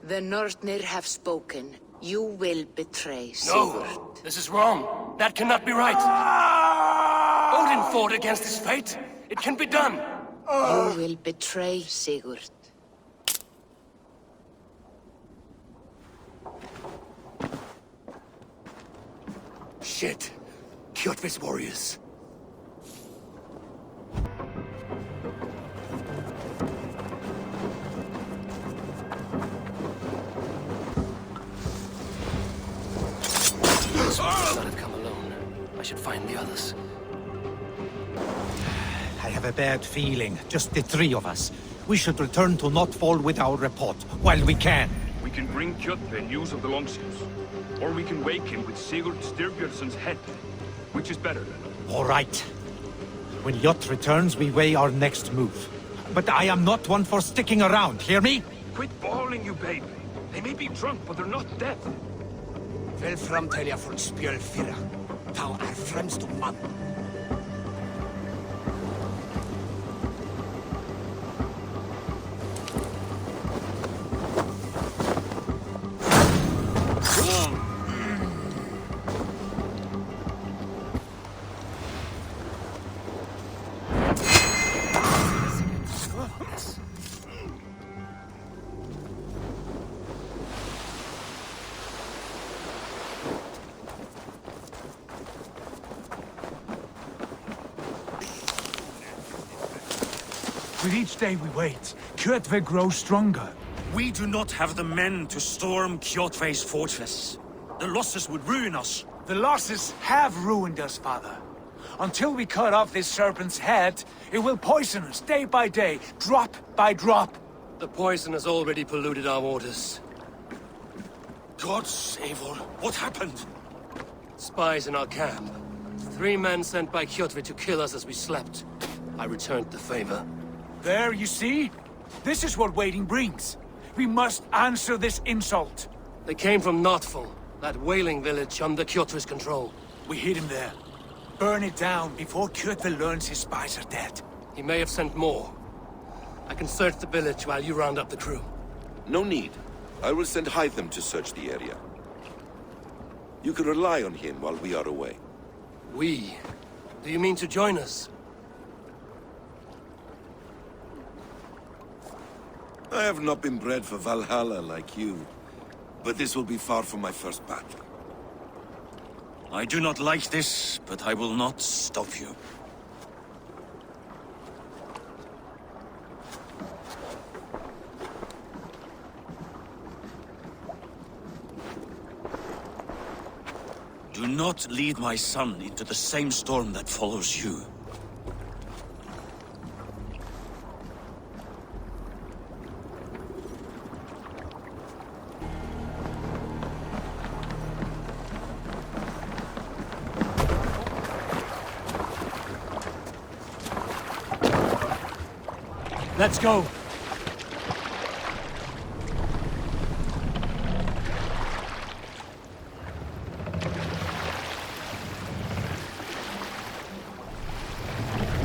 The Northnir have spoken. You will betray Sigurd. No! This is wrong! That cannot be right! Odin fought against his fate! It can be done! You will betray Sigurd. Shit! Kjotve's warriors. Not have come alone. I should find the others. I have a bad feeling. Just the three of us. We should return to Notfall with our report, while we can. We can bring Kjotve news of the longships. Or we can wake him with Sigurd Styrbjörnsson's head. Which is better? All right. When Jot returns, we weigh our next move. But I am not one for sticking around, hear me? Quit bawling, you baby. They may be drunk, but they're not dead. Vel framtelja for spjöl fyrra. Þá fremst mann. With each day we wait, Kjotve grows stronger. We do not have the men to storm Kjotve's fortress. The losses would ruin us. The losses have ruined us, father. Until we cut off this serpent's head, it will poison us day by day, drop by drop. The poison has already polluted our waters. God save her. What happened? Spies in our camp. 3 men sent by Kjotve to kill us as we slept. I returned the favor. There, you see? This is what waiting brings. We must answer this insult. They came from Notfall, that whaling village under Kjotve's control. We hid him there. Burn it down before Kjotve learns his spies are dead. He may have sent more. I can search the village while you round up the crew. No need. I will send Hytham to search the area. You can rely on him while we are away. We? Do you mean to join us? I have not been bred for Valhalla like you, but this will be far from my first battle. I do not like this, but I will not stop you. Do not lead my son into the same storm that follows you. Let's go.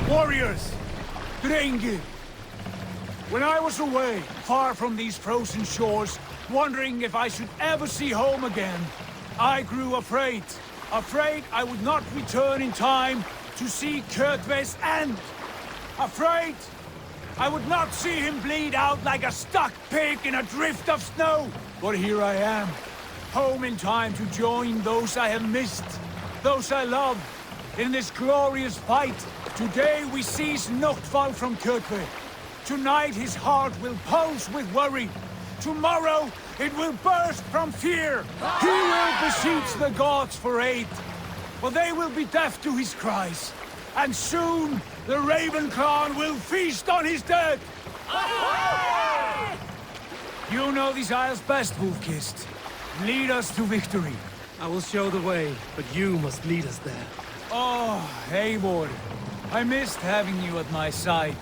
Warriors! Drenge! When I was away, far from these frozen shores, wondering if I should ever see home again, I grew afraid. Afraid I would not return in time to see Kjotve's end. Afraid I would not see him bleed out like a stuck pig in a drift of snow. But here I am, home in time to join those I have missed, those I love, in this glorious fight. Today we seize Notfall from Kjotve. Tonight his heart will pulse with worry. Tomorrow it will burst from fear. He will beseech the gods for aid, but they will be deaf to his cries. And soon, the Raven clan will feast on his dead! You know these isles best, Wolf-Kissed. Lead us to victory. I will show the way, but you must lead us there. Oh, Eivor. I missed having you at my side.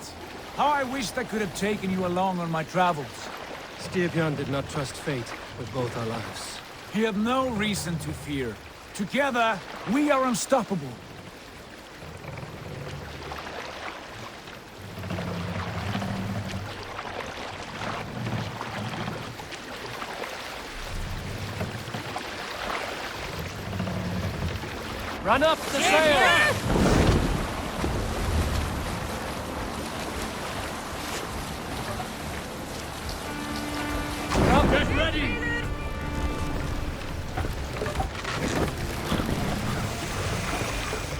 How I wished I could have taken you along on my travels. Styrbjörn did not trust fate with both our lives. He had no reason to fear. Together, we are unstoppable. Run up the sail! Get ready!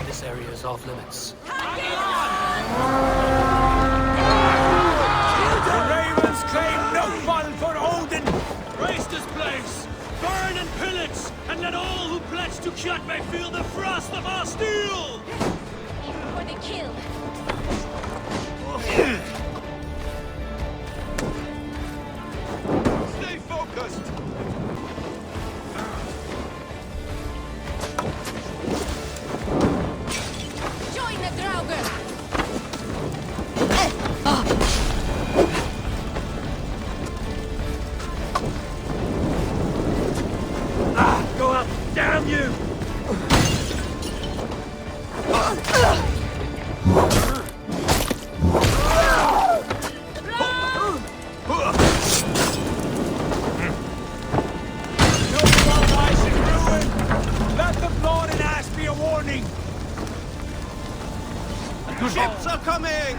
This area is off limits. The Ravens claim no fun for Odin! Raise this place! Burn and pillage! And let all who pledge to Kjotve feel the frost of our steel! For the kill. Stay focused! Join the Draugr! Go up! Damn you! No more lies in ruin! Let the blood and ash be a warning! Ships are coming!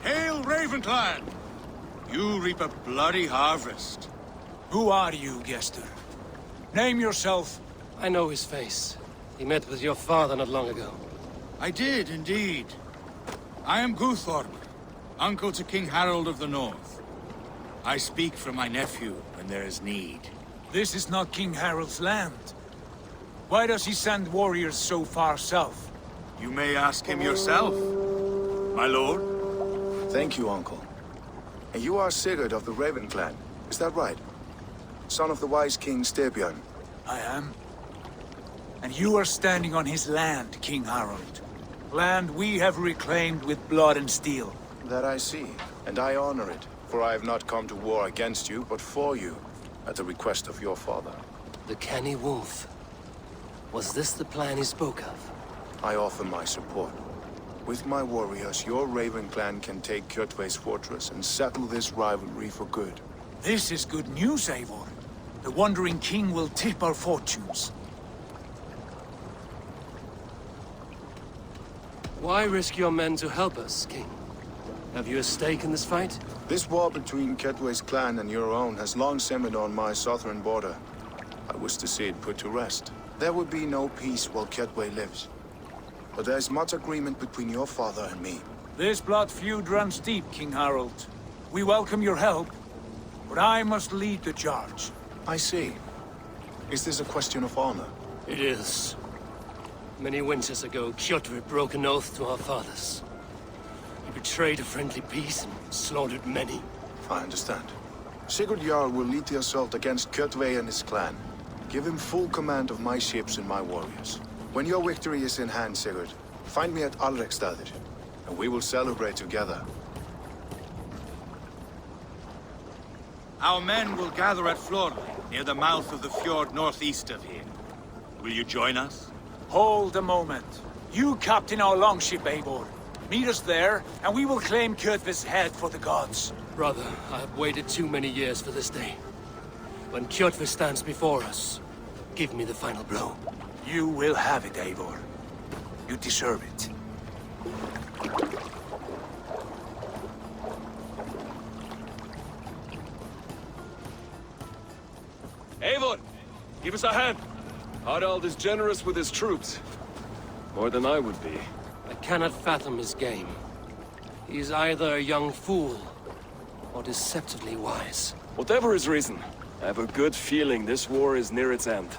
Hail, Ravenclan! You reap a bloody harvest. Who are you, Gester? Name yourself. I know his face. He met with your father not long ago. I did, indeed. I am Guthorm, uncle to King Harold of the North. I speak for my nephew when there is need. This is not King Harold's land. Why does he send warriors so far south? You may ask him yourself, my lord. Thank you, Uncle. And you are Sigurd of the Raven clan, is that right? Son of the wise King Styrbjörn. I am. And you are standing on his land, King Harold. Land we have reclaimed with blood and steel. That I see, and I honor it, for I have not come to war against you, but for you, at the request of your father. The canny wolf. Was this the plan he spoke of? I offer my support. With my warriors, your Raven clan can take Kjotve's fortress and settle this rivalry for good. This is good news, Eivor. The Wandering King will tip our fortunes. Why risk your men to help us, King? Have you a stake in this fight? This war between Kjotve's clan and your own has long simmered on my southern border. I wish to see it put to rest. There would be no peace while Kjotve lives. But there is much agreement between your father and me. This blood feud runs deep, King Harold. We welcome your help, but I must lead the charge. I see. Is this a question of honor? It is. Many winters ago, Kjotve broke an oath to our fathers. He betrayed a friendly peace and slaughtered many. I understand. Sigurd Jarl will lead the assault against Kjotve and his clan. Give him full command of my ships and my warriors. When your victory is in hand, Sigurd, find me at Alrekstadir, and we will celebrate together. Our men will gather at Florli, near the mouth of the fjord northeast of here. Will you join us? Hold a moment. You captain our longship, Eivor. Meet us there, and we will claim Kjotve's head for the gods. Brother, I have waited too many years for this day. When Kjotve stands before us, give me the final blow. You will have it, Eivor. You deserve it. Eivor, give us a hand. Harald is generous with his troops. More than I would be. I cannot fathom his game. He is either a young fool, or deceptively wise. Whatever his reason, I have a good feeling this war is near its end.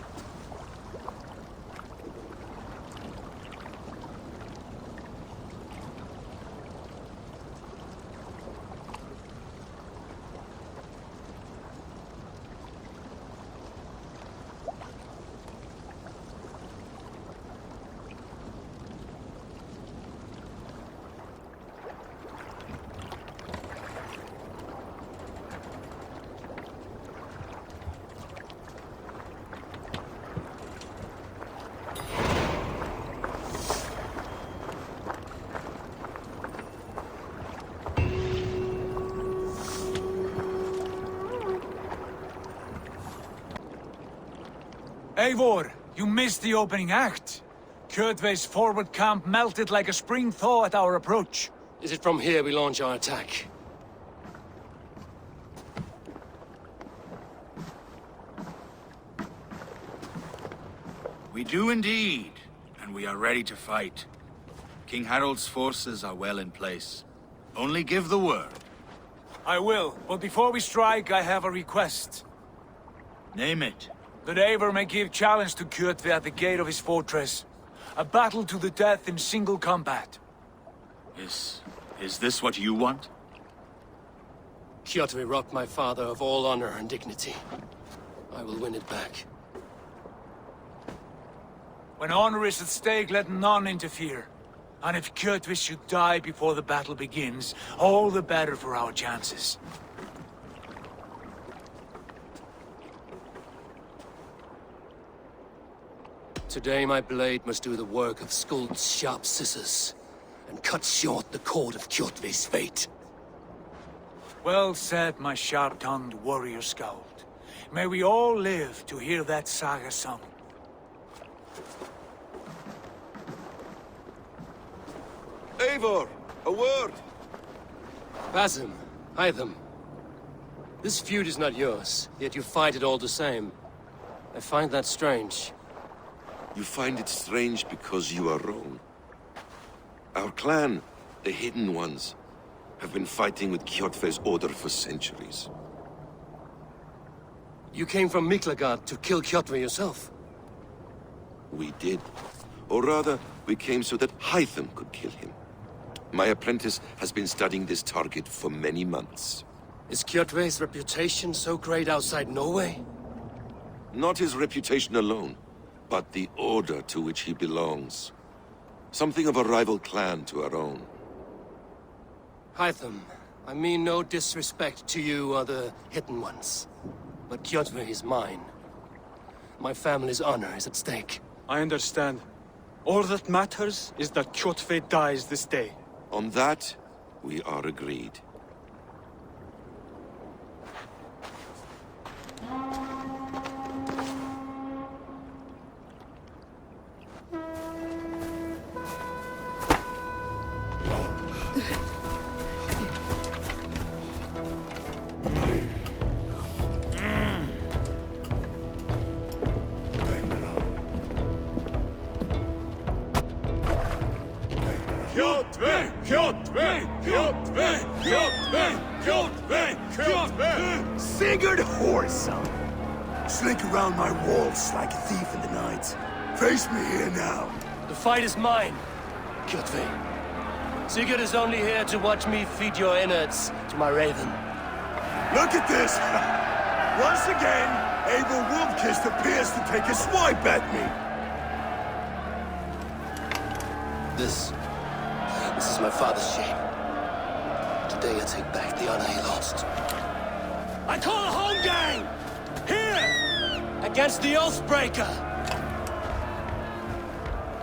Eivor, you missed the opening act. Kjotve's forward camp melted like a spring thaw at our approach. Is it from here we launch our attack? We do indeed, and we are ready to fight. King Harold's forces are well in place. Only give the word. I will, but before we strike, I have a request. Name it. That Eivor may give challenge to Kjotve at the gate of his fortress. A battle to the death in single combat. Is this what you want? Kjotve robbed my father of all honor and dignity. I will win it back. When honor is at stake, let none interfere. And if Kjotve should die before the battle begins, all the better for our chances. Today my blade must do the work of Skuld's sharp scissors, and cut short the cord of Kjotve's fate. Well said, my sharp-tongued warrior Skald. May we all live to hear that saga sung. Eivor, a word! Basim, Hytham. This feud is not yours, yet you fight it all the same. I find that strange. You find it strange because you are wrong. Our clan, the Hidden Ones, have been fighting with Kjotve's order for centuries. You came from Miklagard to kill Kjotve yourself? We did. Or rather, we came so that Hytham could kill him. My apprentice has been studying this target for many months. Is Kjotve's reputation so great outside Norway? Not his reputation alone, but the order to which he belongs. Something of a rival clan to our own. Hytham, I mean no disrespect to you or the Hidden Ones. But Kjotve is mine. My family's honor is at stake. I understand. All that matters is that Kjotve dies this day. On that, we are agreed. Kjotve! Kjotve! Kjotve! Kjotve! Kjotve! Kjotve! Sigurd Whoreson! Slink around my walls like a thief in the night. Face me here now. The fight is mine, Kjotve. Sigurd is only here to watch me feed your innards to my raven. Look at this! Once again, Abel Wolfkist appears to take a swipe at me. This is my father's shame. Today I take back the honor he lost. I call a home game! Here! Against the Oathbreaker!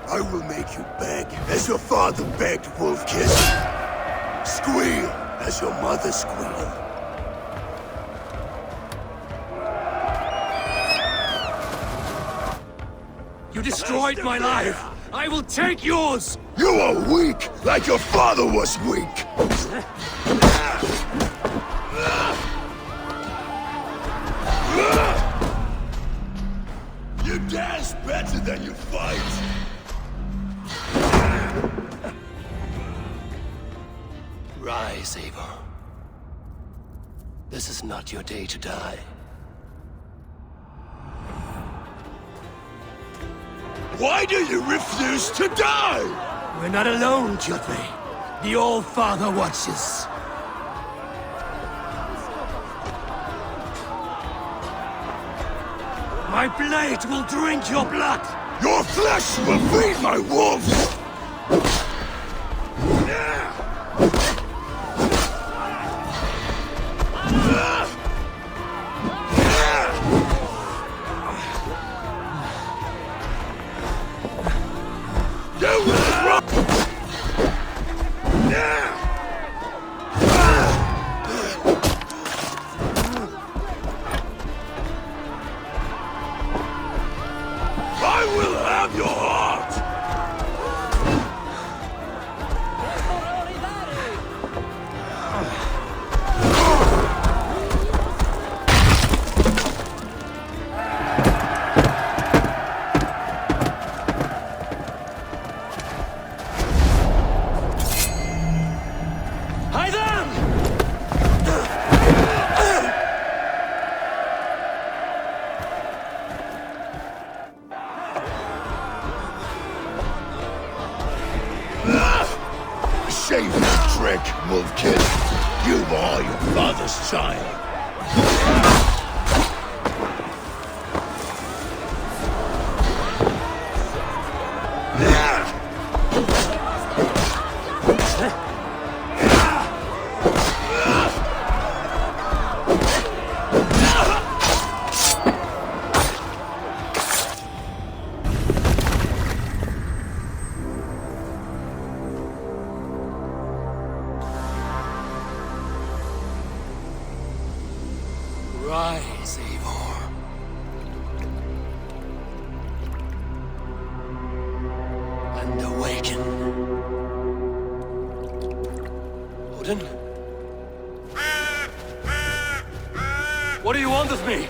I will make you beg, as your father begged, Wolfkist. Squeal, as your mother squealed. You destroyed my life! I will take yours! You are weak, like your father was weak! You dance better than you fight! Rise, Eivor. This is not your day to die. Why do you refuse to die? We're not alone, Kjotve. The All-Father watches. My blade will drink your blood! Your flesh will feed my wolves! Shameful trick, Wolf Kid. You are your father's child. Rise, Eivor. And awaken. Odin? What do you want of me?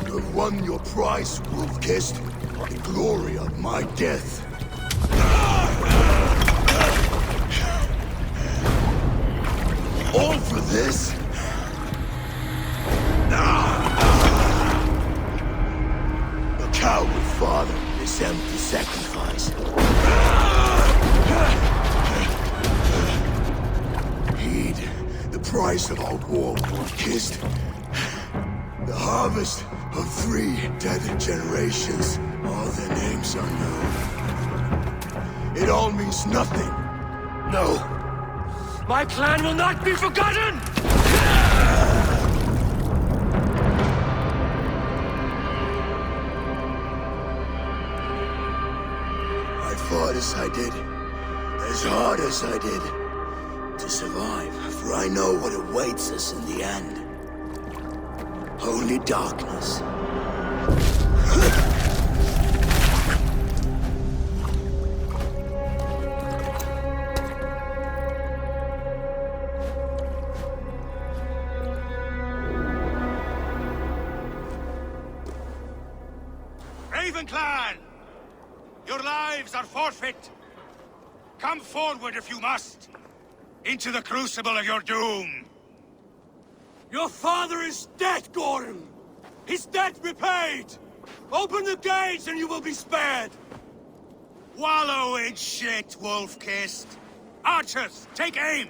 You have won your prize, Wolf-Kissed. The glory of my death. All for this? A coward father, this empty sacrifice. Heed the price of our war, Wolf-Kissed. The harvest of 3 dead generations. All their names are known. It all means nothing. No. My clan will not be forgotten! I fought as I did, as hard as I did, to survive, for I know what awaits us in the end. Only darkness. Clan! Your lives are forfeit! Come forward if you must! Into the crucible of your doom! Your father is dead, Gordon! His debt repaid! Open the gates and you will be spared! Wallow in shit, Wolf-Kissed! Archers, take aim!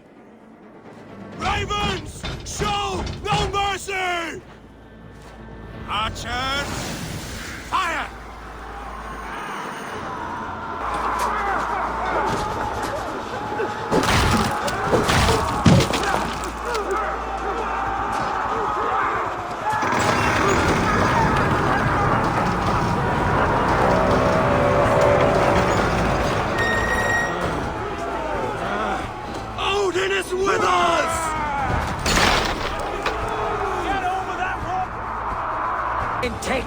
Ravens! Show no mercy! Archers, fire! Odin is with us! Get over that one! And take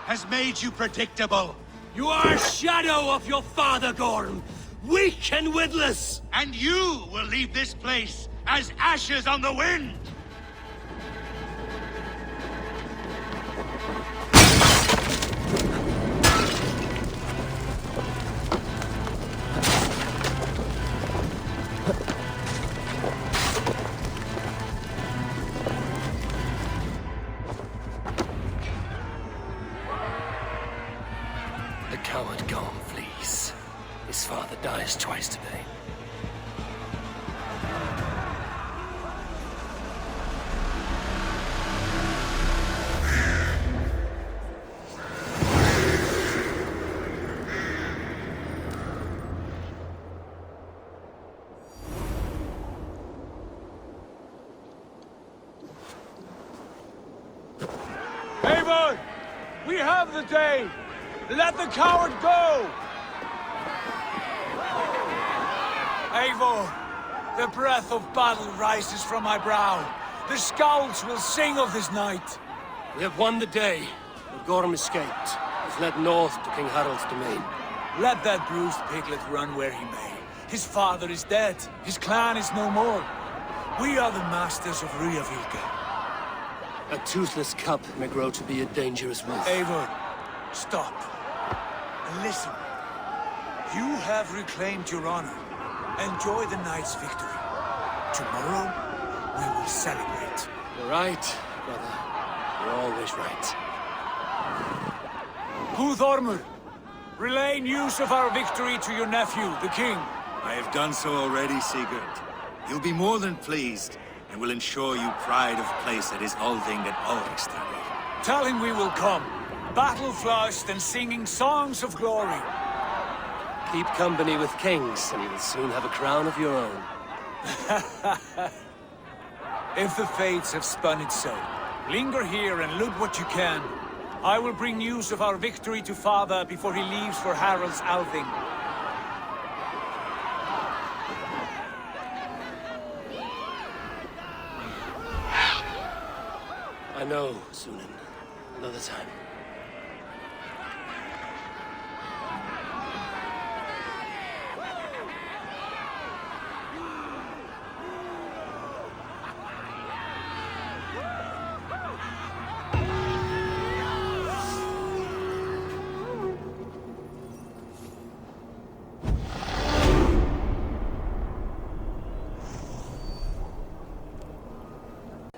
has made you predictable. You are a shadow of your father, Gordon. Weak and witless. And you will leave this place as ashes on the wind. The coward Gorm flees. His father dies twice today. We have the day! Let the coward go! Eivor, the breath of battle rises from my brow. The scouts will sing of this night. We have won the day, but Gorm escaped. He's led north to King Harald's domain. Let that bruised piglet run where he may. His father is dead. His clan is no more. We are the masters of Ryavika. A toothless cub may grow to be a dangerous wolf. Eivor, stop. And listen. You have reclaimed your honor. Enjoy the night's victory. Tomorrow, we will celebrate. You're right, brother. You're always right. Guthormur, relay news of our victory to your nephew, the king. I have done so already, Sigurd. He'll be more than pleased, and will ensure you pride of place at his Althing at Ulrichstad. Tell him we will come, battle-flushed and singing songs of glory. Keep company with kings, and you will soon have a crown of your own. If the fates have spun it so, linger here and loot what you can. I will bring news of our victory to father before he leaves for Harald's Althing. I know, Sunan. Another time.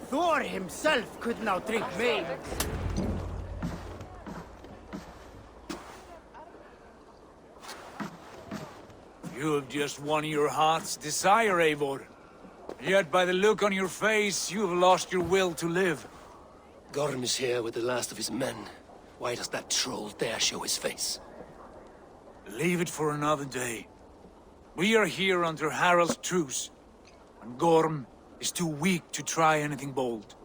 Thor himself could now drink wine. You have just won your heart's desire, Eivor. Yet by the look on your face, you have lost your will to live. Gorm is here with the last of his men. Why does that troll dare show his face? Leave it for another day. We are here under Harald's truce, and Gorm is too weak to try anything bold.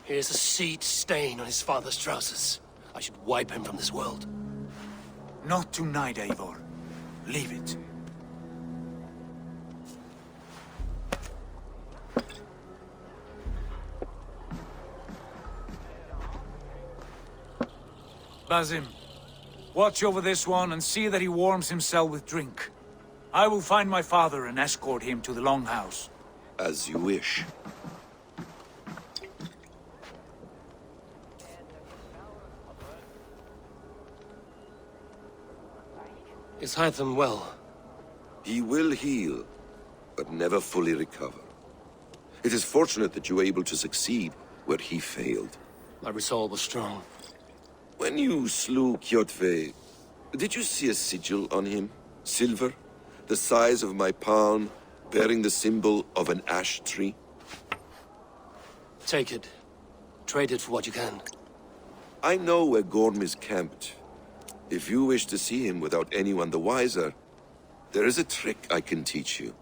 Here's a seed stain on his father's trousers. I should wipe him from this world. Not tonight, Eivor. Leave it. Basim, watch over this one and see that he warms himself with drink. I will find my father and escort him to the Longhouse. As you wish. Is Hytham well? He will heal, but never fully recover. It is fortunate that you were able to succeed where he failed. My resolve was strong. When you slew Kjotve, did you see a sigil on him? Silver? The size of my palm, bearing the symbol of an ash tree? Take it. Trade it for what you can. I know where Gorm is camped. If you wish to see him without anyone the wiser, there is a trick I can teach you.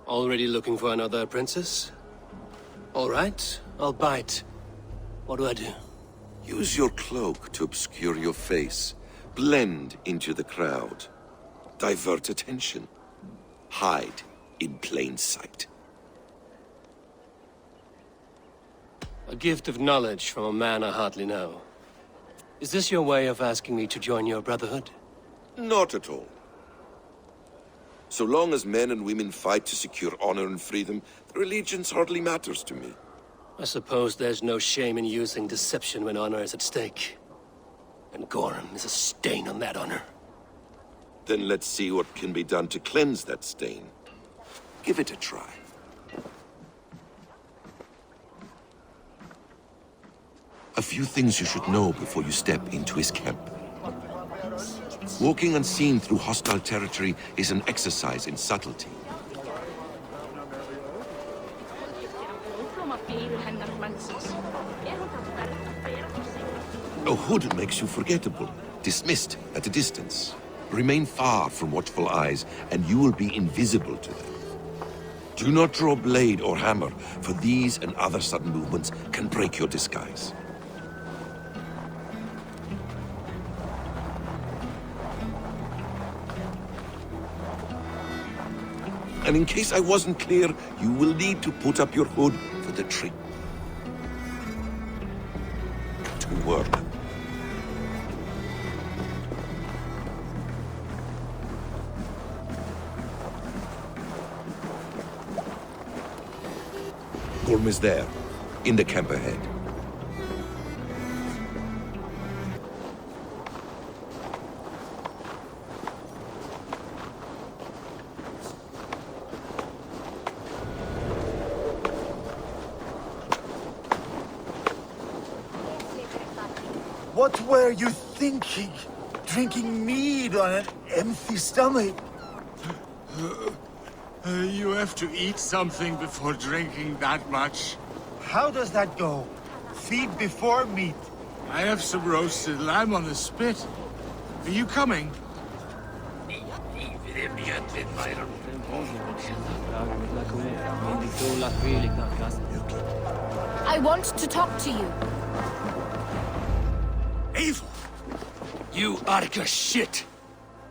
Already looking for another princess? All right, I'll bite. What do I do? Use your cloak to obscure your face. Blend into the crowd. Divert attention. Hide in plain sight. A gift of knowledge from a man I hardly know. Is this your way of asking me to join your brotherhood? Not at all. So long as men and women fight to secure honor and freedom, their allegiance hardly matters to me. I suppose there's no shame in using deception when honor is at stake. And Gorm is a stain on that honor. Then let's see what can be done to cleanse that stain. Give it a try. A few things you should know before you step into his camp. Walking unseen through hostile territory is an exercise in subtlety. A hood makes you forgettable, dismissed at a distance. Remain far from watchful eyes, and you will be invisible to them. Do not draw blade or hammer, for these and other sudden movements can break your disguise. And in case I wasn't clear, you will need to put up your hood for the trip to work. Gorm is there, in the camp ahead. What were you thinking? Drinking mead on an empty stomach? You have to eat something before drinking that much. How does that go? Feed before meat. I have some roasted lamb on the spit. Are you coming? I want to talk to you. Eivor! You Arca shit!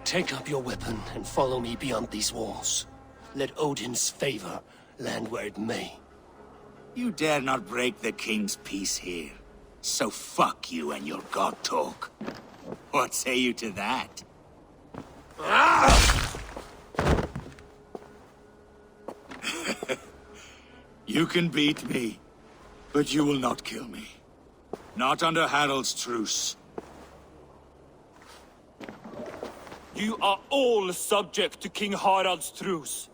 Take up your weapon and follow me beyond these walls. Let Odin's favor land where it may. You dare not break the king's peace here. So fuck you and your god talk. What say you to that? You can beat me, but you will not kill me. Not under Harald's truce. You are all subject to King Harald's truce.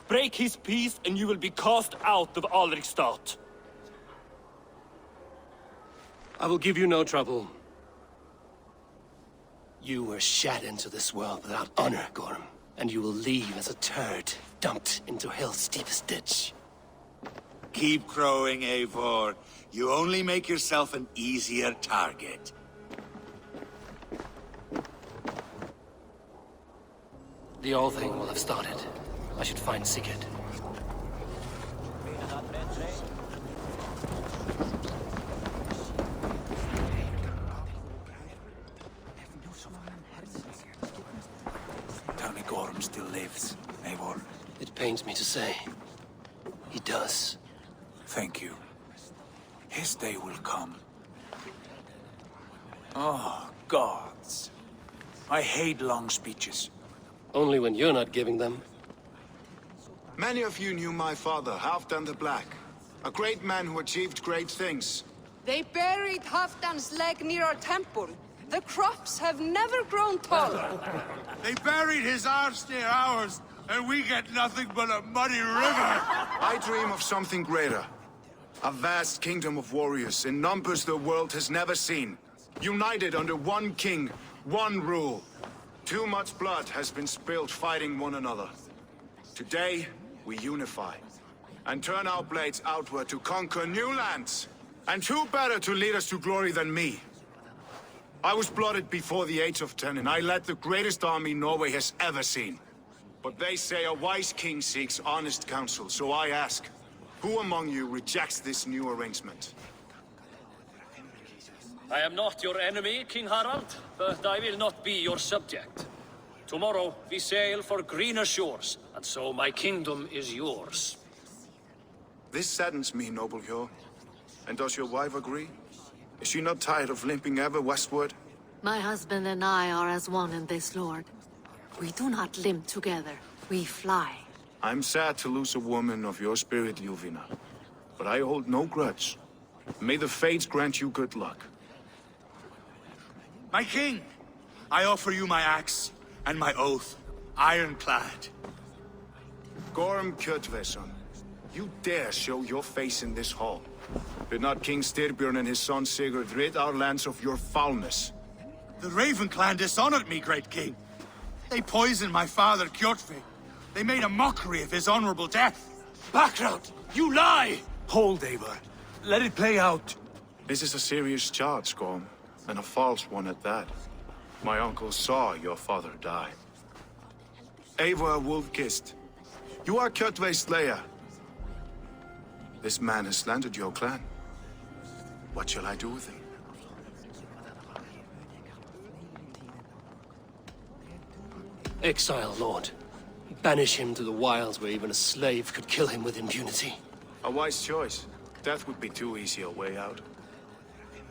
Break his peace and you will be cast out of Alrikstad. I will give you no trouble. You were shat into this world without honor, Gorm, and you will leave as a turd dumped into hell's deepest ditch. Keep crowing, Eivor. You only make yourself an easier target. The old thing will have started. I should find Sigurd. Tell me Gorm still lives, Eivor. It pains me to say. He does. Thank you. His day will come. Oh, gods. I hate long speeches. Only when you're not giving them. Many of you knew my father, Halfdan the Black. A great man who achieved great things. They buried Halfdan's leg near our temple. The crops have never grown taller. They buried his arse near ours, and we get nothing but a muddy river. I dream of something greater. A vast kingdom of warriors in numbers the world has never seen. United under one king, one rule. Too much blood has been spilled fighting one another. Today, we unify and turn our blades outward to conquer new lands. And who better to lead us to glory than me? I was blooded before the age of 10, and I led the greatest army Norway has ever seen. But they say a wise king seeks honest counsel, so I ask, who among you rejects this new arrangement? I am not your enemy, King Harald, but I will not be your subject. Tomorrow we sail for greener shores, and so my kingdom is yours. This saddens me, noble Hjor. And does your wife agree? Is she not tired of limping ever westward? My husband and I are as one in this, Lord. We do not limp together, we fly. I'm sad to lose a woman of your spirit, Ljuvina. But I hold no grudge. May the fates grant you good luck. My king, I offer you my axe and my oath, ironclad. Gorm Kjotveson, you dare show your face in this hall. Did not King Styrbjörn and his son Sigurd rid our lands of your foulness? The Raven clan dishonored me, great king. They poisoned my father, Kjotve. They made a mockery of his honorable death. Background! You lie! Hold, Eivor. Let it play out. This is a serious charge, Gorm, and a false one at that. My uncle saw your father die. Eivor Wolf-Kissed, you are Kjotve's slayer. This man has slandered your clan. What shall I do with him? Exile, Lord. Banish him to the wilds where even a slave could kill him with impunity. A wise choice. Death would be too easy a way out.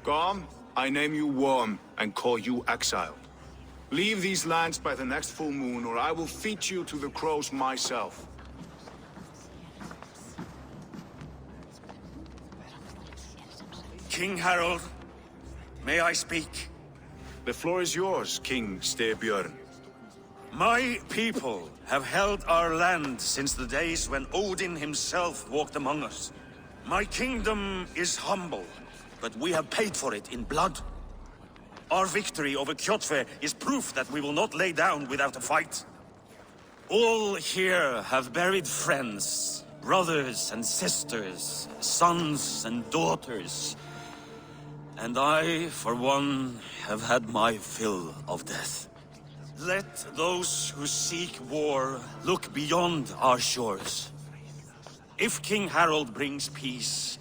Gorm, I name you Worm and call you exiled. Leave these lands by the next full moon, or I will feed you to the crows myself. King Harold, may I speak? The floor is yours, King Styrbjörn. My people have held our land since the days when Odin himself walked among us. My kingdom is humble, but we have paid for it in blood. Our victory over Kjotve is proof that we will not lay down without a fight. All here have buried friends, brothers and sisters, sons and daughters. And I, for one, have had my fill of death. Let those who seek war look beyond our shores. If King Harold brings peace,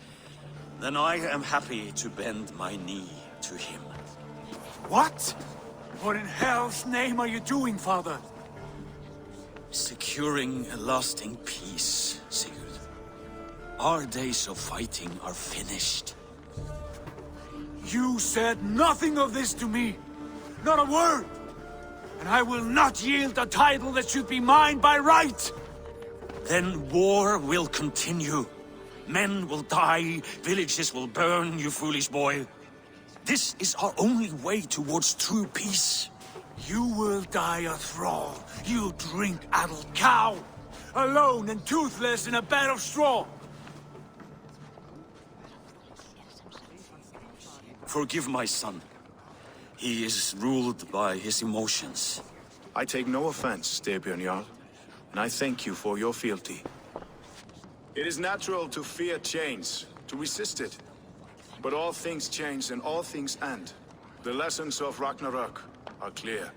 then I am happy to bend my knee to him. What? What in hell's name are you doing, father? Securing a lasting peace, Sigurd. Our days of fighting are finished. You said nothing of this to me. Not a word. And I will not yield a title that should be mine by right. Then war will continue. Men will die, villages will burn, you foolish boy. This is our only way towards true peace. You will die a thrall. You drink-addled cow. Alone and toothless in a bed of straw. Forgive my son. He is ruled by his emotions. I take no offense, Styrbjörn Jarl, and I thank you for your fealty. It is natural to fear change, to resist it. But all things change and all things end. The lessons of Ragnarök are clear.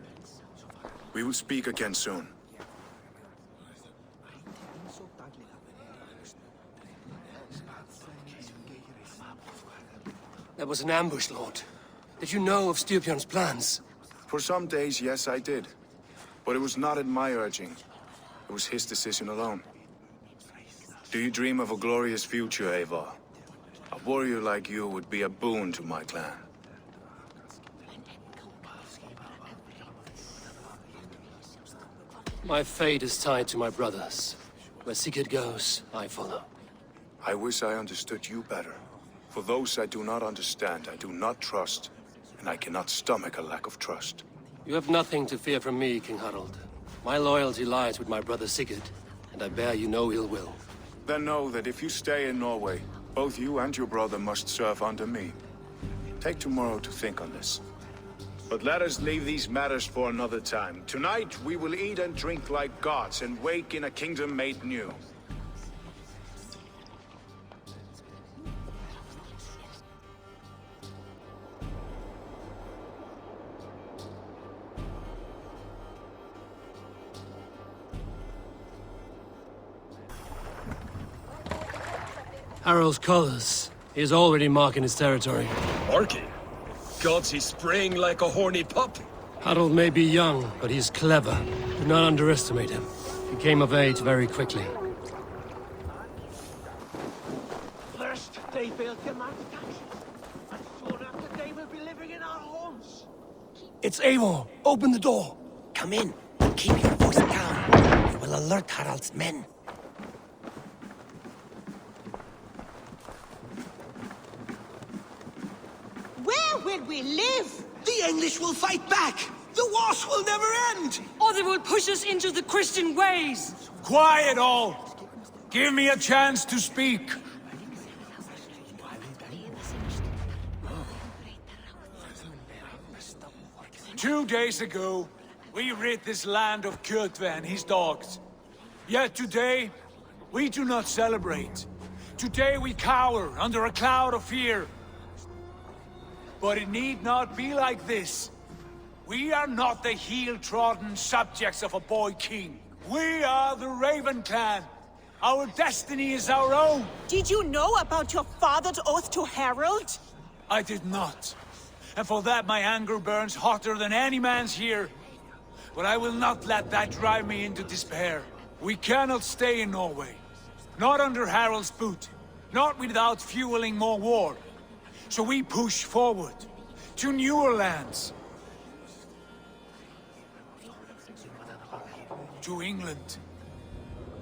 We will speak again soon. That was an ambush, Lord. Did you know of Styrbjörn's plans? For some days, yes, I did. But it was not at my urging. It was his decision alone. Do you dream of a glorious future, Eivor? A warrior like you would be a boon to my clan. My fate is tied to my brothers. Where Sigurd goes, I follow. I wish I understood you better. For those I do not understand, I do not trust, and I cannot stomach a lack of trust. You have nothing to fear from me, King Harold. My loyalty lies with my brother Sigurd, and I bear you no ill will. Then know that if you stay in Norway, both you and your brother must serve under me. Take tomorrow to think on this. But let us leave these matters for another time. Tonight, we will eat and drink like gods and wake in a kingdom made new. Harold's colors. He is already marking his territory. Marking? Gods, he's spraying like a horny pup. Harold may be young, but he's clever. Do not underestimate him. He came of age very quickly. First, they built the mountain, and soon after they will be living in our homes. It's Eivor. Open the door. Come in, and keep your voice down. We will alert Harald's men. Where will we live? The English will fight back! The wars will never end! Or they will push us into the Christian ways. Quiet all! Give me a chance to speak. Two days ago, we rid this land of Kjotve and his dogs. Yet today, we do not celebrate. Today we cower under a cloud of fear. But it need not be like this. We are not the heel-trodden subjects of a boy king. We are the Raven clan. Our destiny is our own. Did you know about your father's oath to Harold? I did not. And for that my anger burns hotter than any man's here. But I will not let that drive me into despair. We cannot stay in Norway. Not under Harald's boot. Not without fueling more war. So we push forward. To newer lands. To England.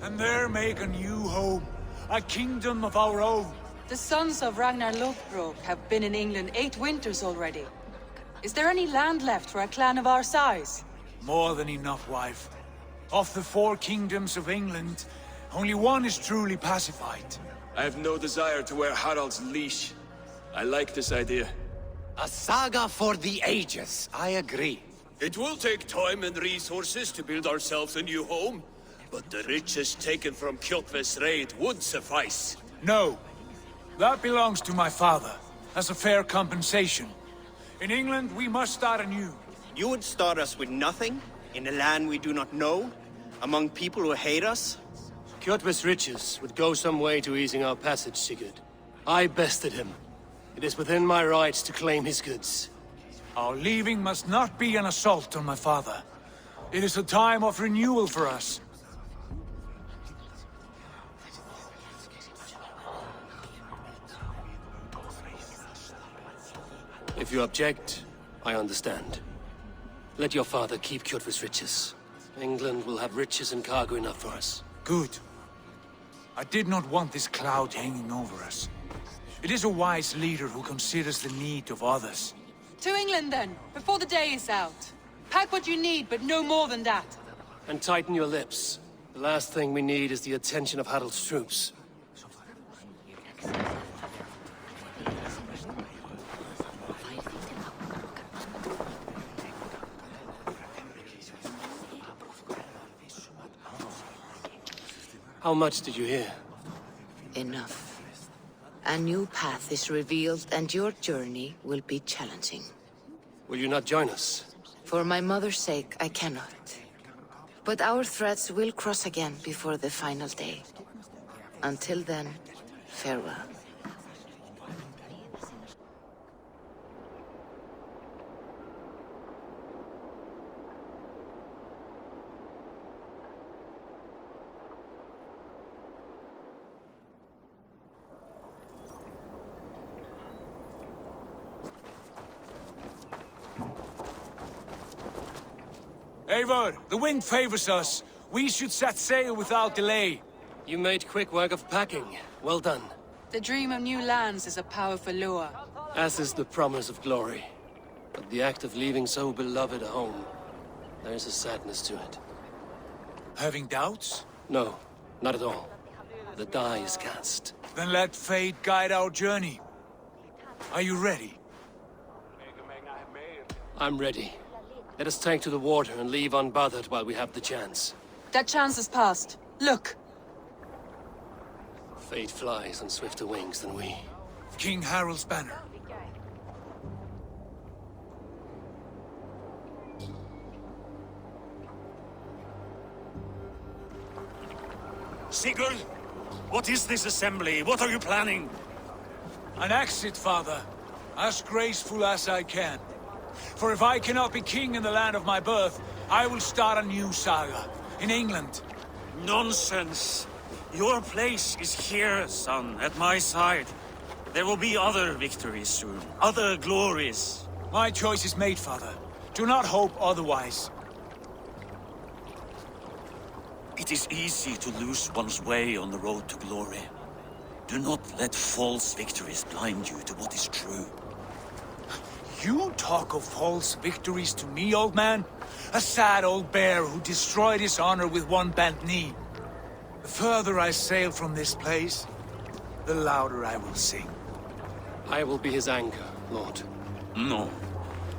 And there make a new home. A kingdom of our own. The sons of Ragnar Lothbrok have been in England 8 winters already. Is there any land left for a clan of our size? More than enough, wife. Of the 4 kingdoms of England, only one is truly pacified. I have no desire to wear Harald's leash. I like this idea. A saga for the ages, I agree. It will take time and resources to build ourselves a new home, but the riches taken from Kjotve's raid would suffice. No. That belongs to my father, as a fair compensation. In England, we must start anew. You would start us with nothing? In a land we do not know? Among people who hate us? Kjotve's riches would go some way to easing our passage, Sigurd. I bested him. It is within my rights to claim his goods. Our leaving must not be an assault on my father. It is a time of renewal for us. If you object, I understand. Let your father keep Kjotve's riches. England will have riches and cargo enough for us. Good. I did not want this cloud hanging over us. It is a wise leader who considers the need of others. To England then, before the day is out. Pack what you need, but no more than that. And tighten your lips. The last thing we need is the attention of Harald's troops. How much did you hear? Enough. A new path is revealed, and your journey will be challenging. Will you not join us? For my mother's sake, I cannot. But our threads will cross again before the final day. Until then, farewell. Eivor, the wind favors us. We should set sail without delay. You made quick work of packing. Well done. The dream of new lands is a powerful lure. As is the promise of glory. But the act of leaving so beloved a home, there's a sadness to it. Having doubts? No, not at all. The die is cast. Then let fate guide our journey. Are you ready? I'm ready. Let us take to the water and leave unbothered while we have the chance. That chance is past. Look! Fate flies on swifter wings than we. King Harald's banner. Sigurd, what is this assembly? What are you planning? An exit, father. As graceful as I can. For if I cannot be king in the land of my birth, I will start a new saga. In England. Nonsense. Your place is here, son, at my side. There will be other victories soon. Other glories. My choice is made, father. Do not hope otherwise. It is easy to lose one's way on the road to glory. Do not let false victories blind you to what is true. You talk of false victories to me, old man? A sad old bear who destroyed his honor with one bent knee. The further I sail from this place, the louder I will sing. I will be his anchor, Lord. No.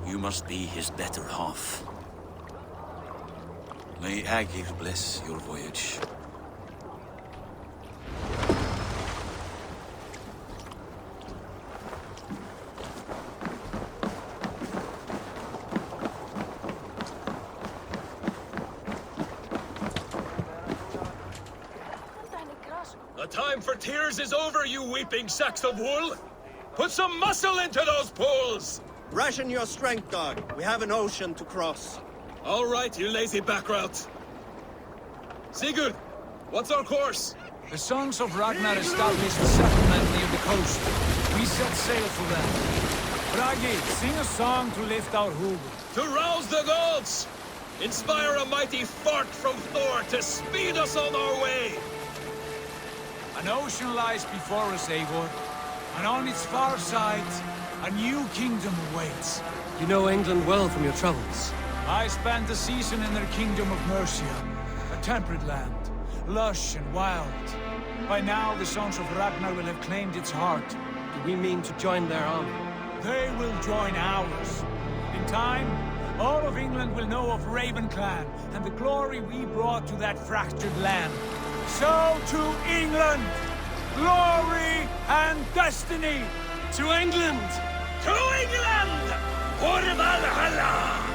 You must be his better half. May Agir bless your voyage. The time for tears is over, you weeping sacks of wool! Put some muscle into those pulls! Ration your strength, dog. We have an ocean to cross. All right, you lazy backrout. Sigurd, What's our course? The Sons of Ragnar established a settlement near the coast. We set sail for them. Bragi, sing a song to lift our hoover. To rouse the gods! Inspire a mighty fart from Thor to speed us on our way! An ocean lies before us, Eivor. And on its far side, a new kingdom awaits. You know England well from your travels. I spent a season in their kingdom of Mercia, a temperate land, lush and wild. By now, the Sons of Ragnar will have claimed its heart. Do we mean to join their army? They will join ours. In time, all of England will know of Raven Clan and the glory we brought to that fractured land. So to England, glory and destiny! To England! To England! For Valhalla!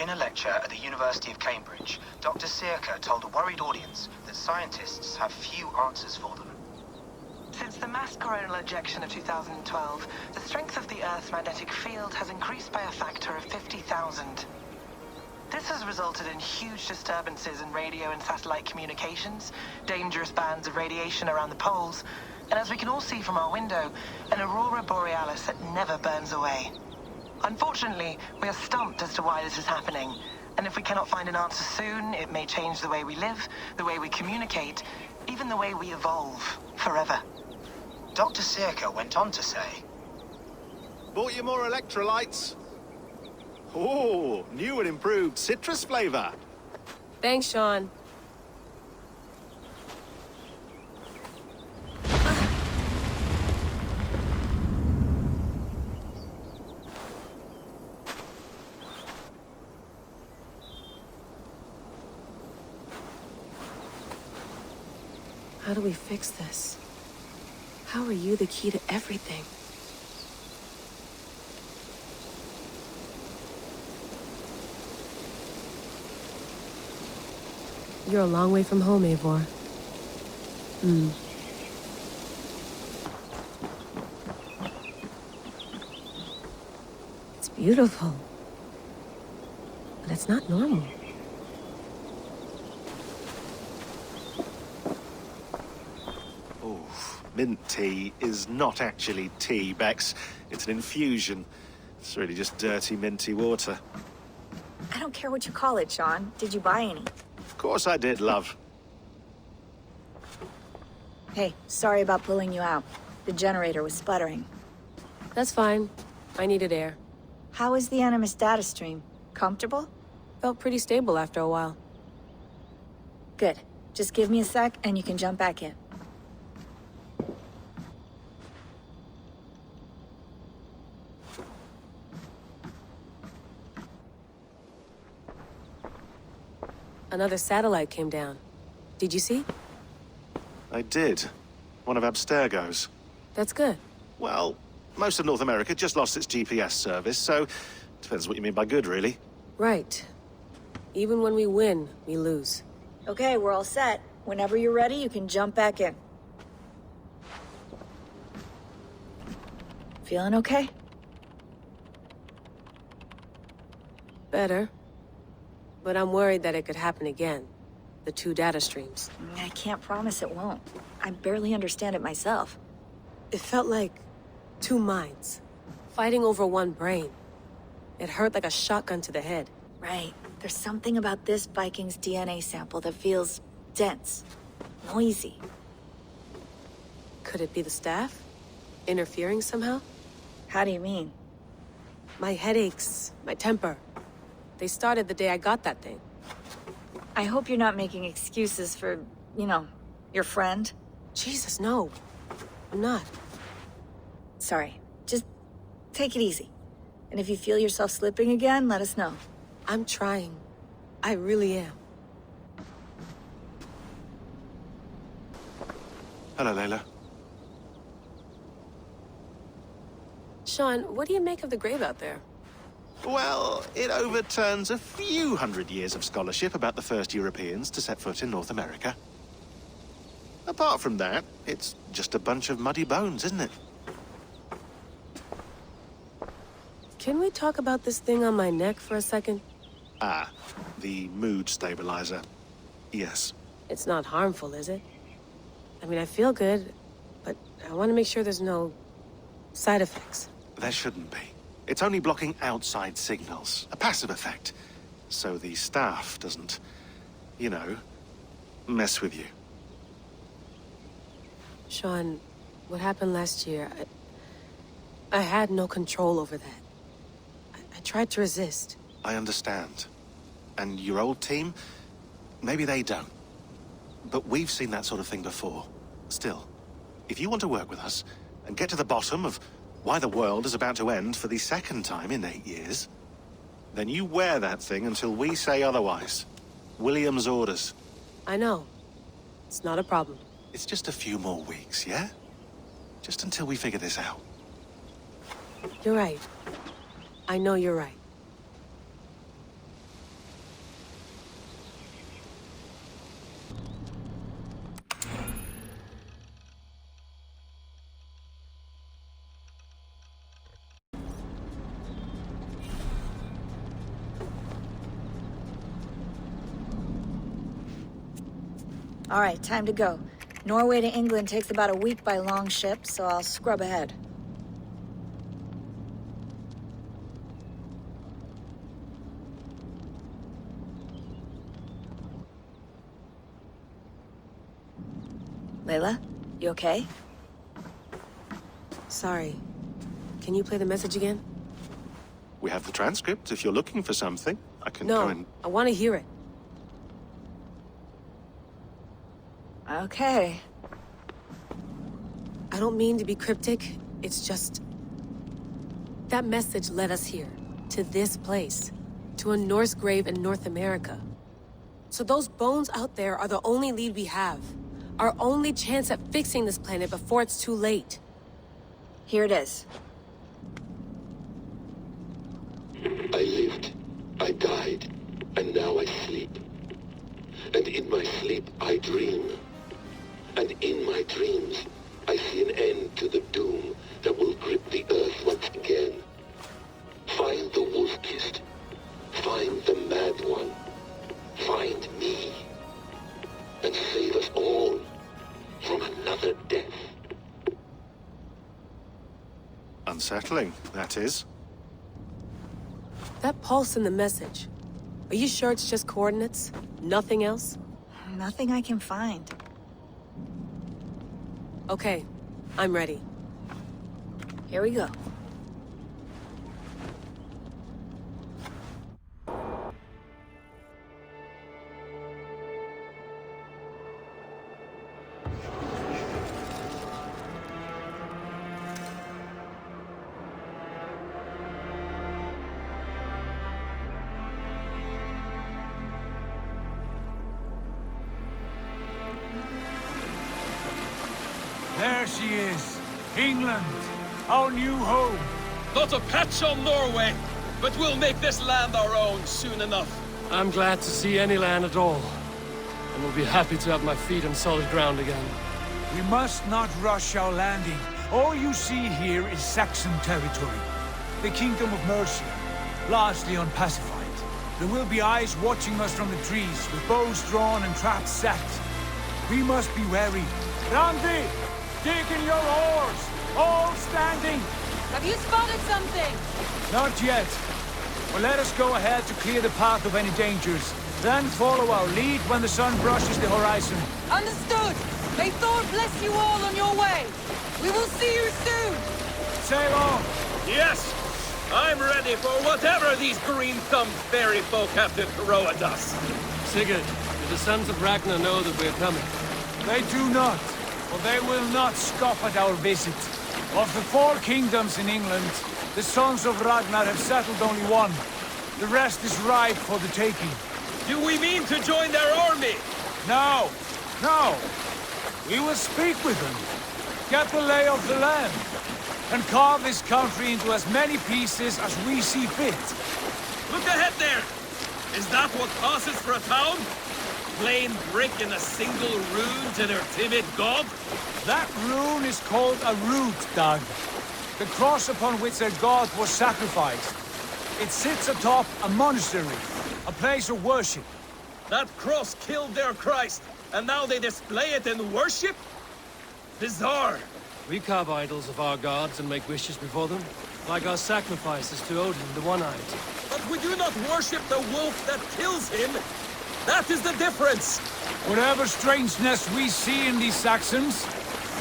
In a lecture at the University of Cambridge, Dr. Sirka told a worried audience that scientists have few answers for them. Since the mass coronal ejection of 2012, the strength of the Earth's magnetic field has increased by a factor of 50,000. This has resulted in huge disturbances in radio and satellite communications, dangerous bands of radiation around the poles, and as we can all see from our window, an aurora borealis that never burns away. Unfortunately, we are stumped as to why this is happening, and if we cannot find an answer soon, it may change the way we live, the way we communicate, even the way we evolve, forever. Dr. Sirka went on to say, Bought you more electrolytes? Oh, new and improved citrus flavor. Thanks, Sean. How do we fix this? How are you the key to everything? You're a long way from home, Eivor. It's beautiful. But it's not normal. Mint tea is not actually tea, Bex. It's an infusion. It's really just dirty, minty water. I don't care what you call it, Sean. Did you buy any? Of course I did, love. Hey, sorry about pulling you out. The generator was sputtering. That's fine. I needed air. How is the Animus data stream? Comfortable? Felt pretty stable after a while. Good. Just give me a sec and you can jump back in. Another satellite came down. Did you see? I did. One of Abstergo's. That's good. Well, most of North America just lost its GPS service, so depends what you mean by good, really. Right. Even when we win, we lose. Okay, we're all set. Whenever you're ready, you can jump back in. Feeling okay? Better. But I'm worried that it could happen again. The two data streams. I can't promise it won't. I barely understand it myself. It felt like two minds, fighting over one brain. It hurt like a shotgun to the head. Right. There's something about this Viking's DNA sample that feels dense, noisy. Could it be the staff? Interfering somehow? How do you mean? My headaches, my temper. They started the day I got that thing. I hope you're not making excuses for, you know, your friend. Jesus, no. I'm not. Sorry. Just take it easy. And if you feel yourself slipping again, let us know. I'm trying. I really am. Hello, Layla. Sean, what do you make of the grave out there? Well, it overturns a few hundred years of scholarship about the first Europeans to set foot in North America. Apart from that, it's just a bunch of muddy bones, isn't it? Can we talk about this thing on my neck for a second? Ah, the mood stabilizer. Yes. It's not harmful, is it? I mean, I feel good, but I want to make sure there's no side effects. There shouldn't be. It's only blocking outside signals, a passive effect. So the staff doesn't, you know, mess with you. Sean, what happened last year, I had no control over that. I tried to resist. I understand. And your old team, maybe they don't. But we've seen that sort of thing before. Still, if you want to work with us and get to the bottom of why the world is about to end for the second time in 8 years, then you wear that thing until we say otherwise. William's orders. I know. It's not a problem. It's just a few more weeks, yeah? Just until we figure this out. You're right. I know you're right. All right, time to go. Norway to England takes about a week by long ship, so I'll scrub ahead. Layla, you okay? Sorry. Can you play the message again? We have the transcript. If you're looking for something, I can No, go and... I want to hear it. Okay. I don't mean to be cryptic. It's just... that message led us here. To this place. To a Norse grave in North America. So those bones out there are the only lead we have. Our only chance at fixing this planet before it's too late. Here it is. I lived, I died, and now I sleep. And in my sleep I dream. And in my dreams, I see an end to the doom that will grip the earth once again. Find the wolf-kissed. Find the mad one. Find me. And save us all from another death. Unsettling, that is. That pulse in the message. Are you sure it's just coordinates? Nothing else? Nothing I can find. Okay, I'm ready. Here we go. There she is. England, our new home. Not a patch on Norway, but we'll make this land our own soon enough. I'm glad to see any land at all. And will be happy to have my feet on solid ground again. We must not rush our landing. All you see here is Saxon territory. The Kingdom of Mercia, largely unpacified. There will be eyes watching us from the trees, with bows drawn and traps set. We must be wary. Randy! Dig in your oars! All standing! Have you spotted something? Not yet. Well, let us go ahead to clear the path of any dangers. Then follow our lead when the sun brushes the horizon. Understood! May Thor bless you all on your way! We will see you soon! Sail on! Yes! I'm ready for whatever these green-thumbed fairy folk have to throw at us. Sigurd, do the sons of Ragnar know that we're coming? They do not, for they will not scoff at our visit. Of the 4 kingdoms in England, the sons of Ragnar have settled only one. The rest is ripe for the taking. Do we mean to join their army? No, no. We will speak with them, get the lay of the land, and carve this country into as many pieces as we see fit. Look ahead there! Is that what passes for a town? Plain brick in a single rune to their timid god? That rune is called a root, Doug. The cross upon which their god was sacrificed. It sits atop a monastery, a place of worship. That cross killed their Christ, and now they display it in worship? Bizarre. We carve idols of our gods and make wishes before them, like our sacrifices to Odin, the One-Eyed. But we do not worship the wolf that kills him. That is the difference. Whatever strangeness we see in these Saxons,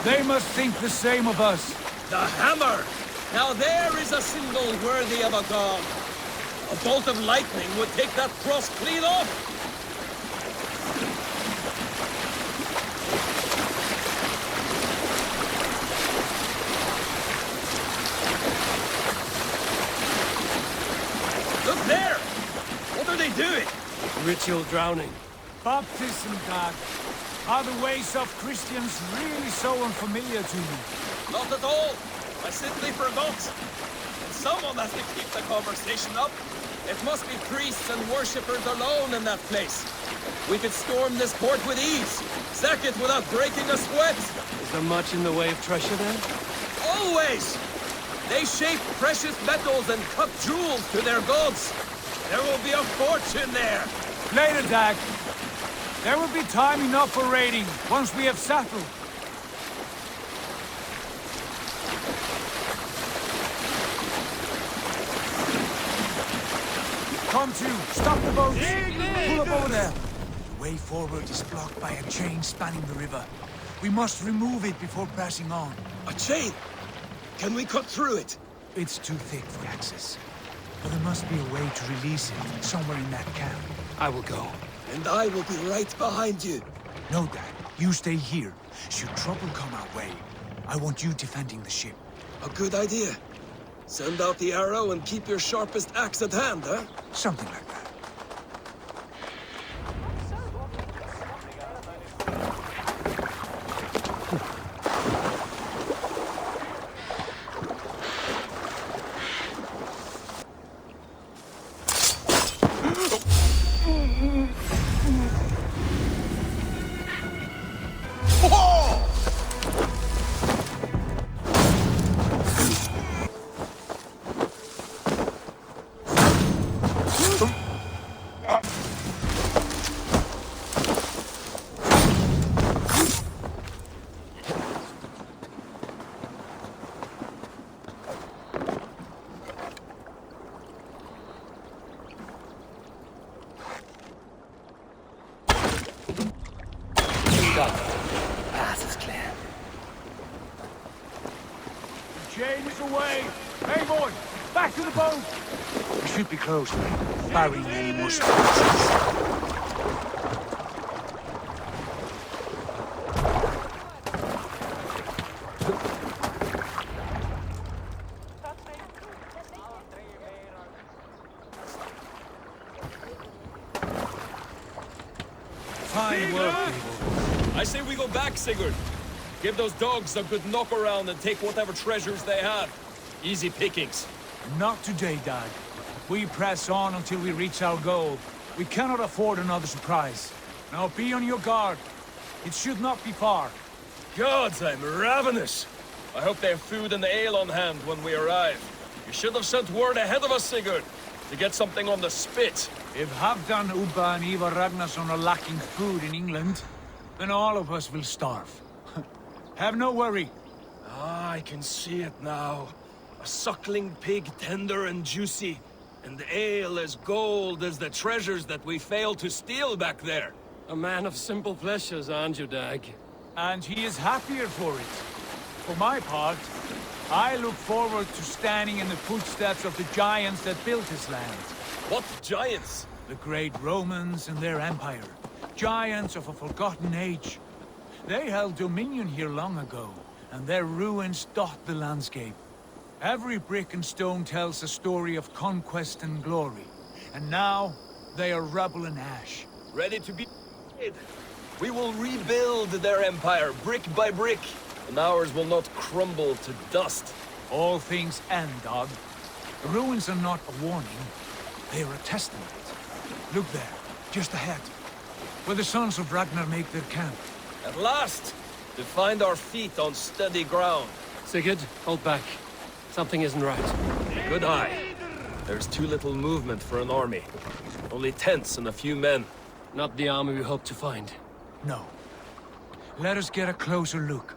they must think the same of us. The hammer! Now there is a symbol worthy of a god. A bolt of lightning would take that cross clean off. Look there! What are they doing? Ritual drowning. Baptism, Doug. Are the ways of Christians really so unfamiliar to you? Not at all. I simply forgot. And someone has to keep the conversation up. It must be priests and worshippers alone in that place. We could storm this port with ease. Sack it without breaking a sweat. Is there much in the way of treasure there? Always! They shape precious metals and cut jewels to their gods. There will be a fortune there. Later, Dag. There will be time enough for raiding, once we have settled. Come to, stop the boat. Pull up over there. The way forward is blocked by a chain spanning the river. We must remove it before passing on. A chain? Can we cut through it? It's too thick for access. But there must be a way to release it, somewhere in that camp. I will go. And I will be right behind you. No, Dad. You stay here. Should trouble come our way, I want you defending the ship. A good idea. Send out the arrow and keep your sharpest axe at hand, huh? Something like that. Path is clear. The chain is away. Hey, boy, back to the boat. We should be close, barring any more surprises. Fine work, people. I say we go back, Sigurd. Give those dogs a good knock around and take whatever treasures they have. Easy pickings. Not today, Dad. We press on until we reach our goal. We cannot afford another surprise. Now be on your guard. It should not be far. Gods, I'm ravenous. I hope they have food and ale on hand when we arrive. You should have sent word ahead of us, Sigurd, to get something on the spit. If Halfdan, Ubba and Ivar Ragnarsson are lacking food in England, then all of us will starve. Have no worry. Ah, I can see it now. A suckling pig, tender and juicy. And ale as gold as the treasures that we failed to steal back there. A man of simple pleasures, aren't you, Dag? And he is happier for it. For my part, I look forward to standing in the footsteps of the giants that built this land. What giants? The great Romans and their empire. Giants of a forgotten age. They held dominion here long ago, and their ruins dot the landscape. Every brick and stone tells a story of conquest and glory. And now, they are rubble and ash. Ready to be... We will rebuild their empire, brick by brick, and ours will not crumble to dust. All things end, Dog. The ruins are not a warning. They are a testament. Look there, just ahead, where the sons of Ragnar make their camp. At last! To find our feet on steady ground. Sigurd, hold back. Something isn't right. Good eye. There's too little movement for an army. Only tents and a few men. Not the army we hope to find. No. Let us get a closer look.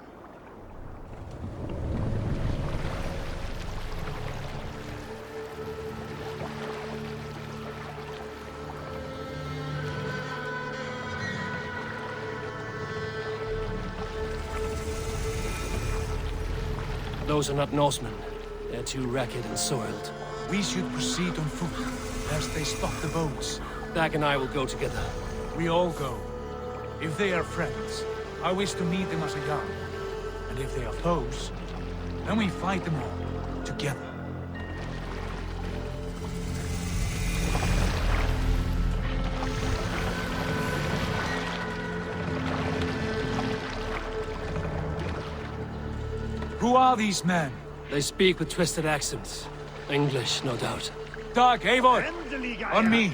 Those are not Norsemen. They're too ragged and soiled. We should proceed on foot, lest they stop the boats. Dag and I will go together. We all go. If they are friends, I wish to meet them as a young. And if they are foes, then we fight them all, together. Who are these men? They speak with twisted accents. English, no doubt. Dag, Eivor! On me!